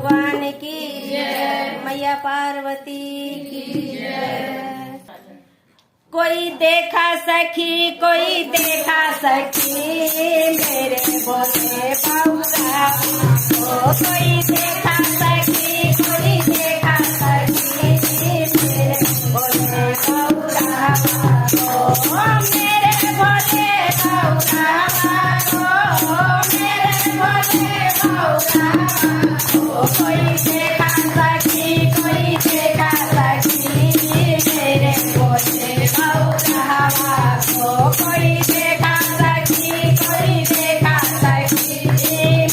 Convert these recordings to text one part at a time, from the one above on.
भगवान की जय, मैया पार्वती की जय। कोई देखा सखी, कोई देखा सखी, मेरे भोले बाबूरा। ओ कोई देखा सखी, कोई देखा सखी, मेरे भोले बाबूरा। ओ मेरे भोले बाबूरा, ओ मेरे भोले बाबूरा। ओ कोई देखा सखी, कोई देखा सखी, मेरे भोले बाबूरा। ओ कोई देखा सखी, कोई देखा सखी,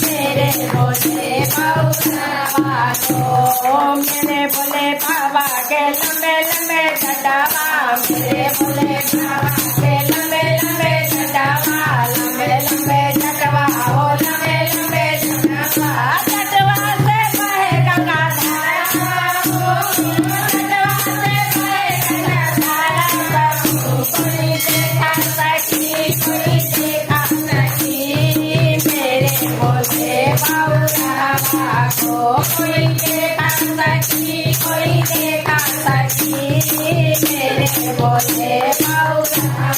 मेरे भोले बाबूरा। ओ मेरे भोले बाबा के लंबे लंबे जटावा, मेरे भोले बाबा के लंबे लंबे जटावा, लंबे लंबे जटवा, ओ लंबे लंबे जटवा। जटवा से बहे गंगा धारा, जटवा से बहे गंगा धारा। कोई देखा सखी, कोई देखा सखी, मेरे भोले बाबूरा। कोई देखा सखी, कोई देखा सखी, मेरे भोले बाबूरा।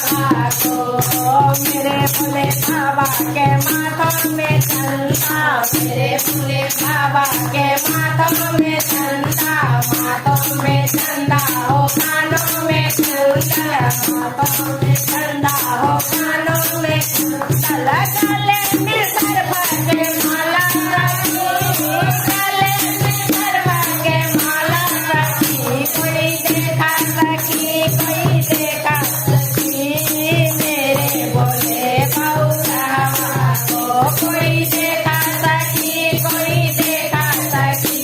मेरे भोले बाबा के माथों में चंदा, मेरे भोले बाबा के माथों में चंदा, माथों में चंदा हो कानों में चंदा, माथों में चंदा हो कानों में चंदा। गले में सर्प के माला रखी, गले में सर्प के माला रखी। कोई देखा सखी, कोई देखा सखी, मेरे भोले बाबूरा। कोई देखा सखी, कोई देखा सखी,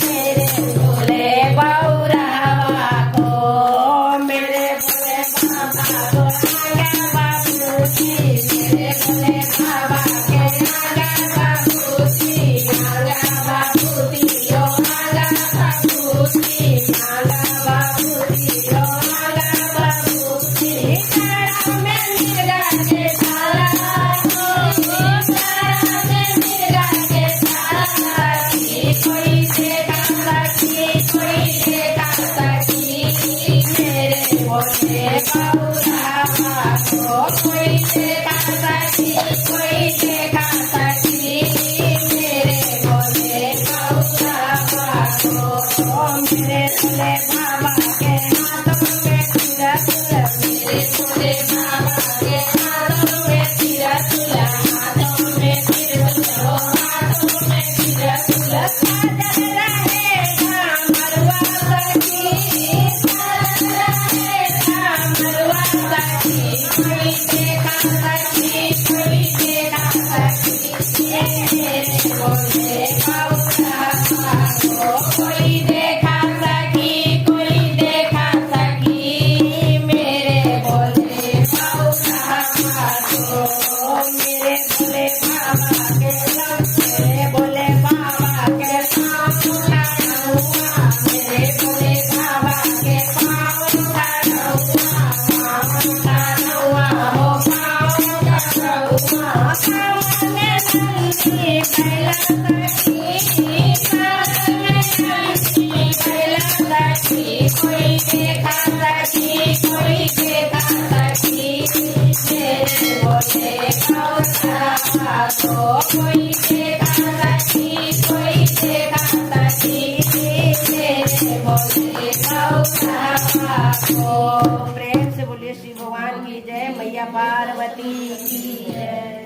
मेरे भोले बाबूरा। मेरे भोले बाबा को आगा बाबूजी, मेरे भोले बाबा के आगा बाबूजी, आगा बाबूजी, ओ आगा बाबूजी, आगा बाबूजी, ओ आगा बाबूजी। तारा में मिर्गा के तारा, तारा में मिर्गा के तारा। कोई देखा सखी, कोई देखा सखी, मेरे भोले बाबूरा। कोई देखा सखी, कोई देखा सखी, मेरे भोले बाबूरा। मेरे भोले बाबा के हाथों में तिरसुल, मेरे भोले बाबा के हाथों में तिरसुल, हाथों में तिरसुल, हाथों में तिरसुल। साजन रहेगा मरुआ सखी, साजन रहेगा मरुआ सखी। कोई देखा सखी, कोई देखा सखी, मेरे भोले बाबूरा। कोई देखा सखी, कोई देखा सखी, मेरे भोले बाबूरा। मेरे भोले बाबा के मेरे भोले बाबा के पाँव उठाऊंगा, मेरे भोले बाबा के पाँव उठाऊंगा, पाँव उठाऊंगा, हो पाँव उठाऊंगा। सावन में नंदी बैला सखी, सावन में नंदी बैला सखी। कोई देखा सखी, कोई देखा सखी, मेरे भोले बाबूरा। कोई देखा सखी, कोई देखा सखी, मेरे भोले बाबूरा। प्रेम से बोलिए श्री भगवान की जय, मैया पार्वती की जय।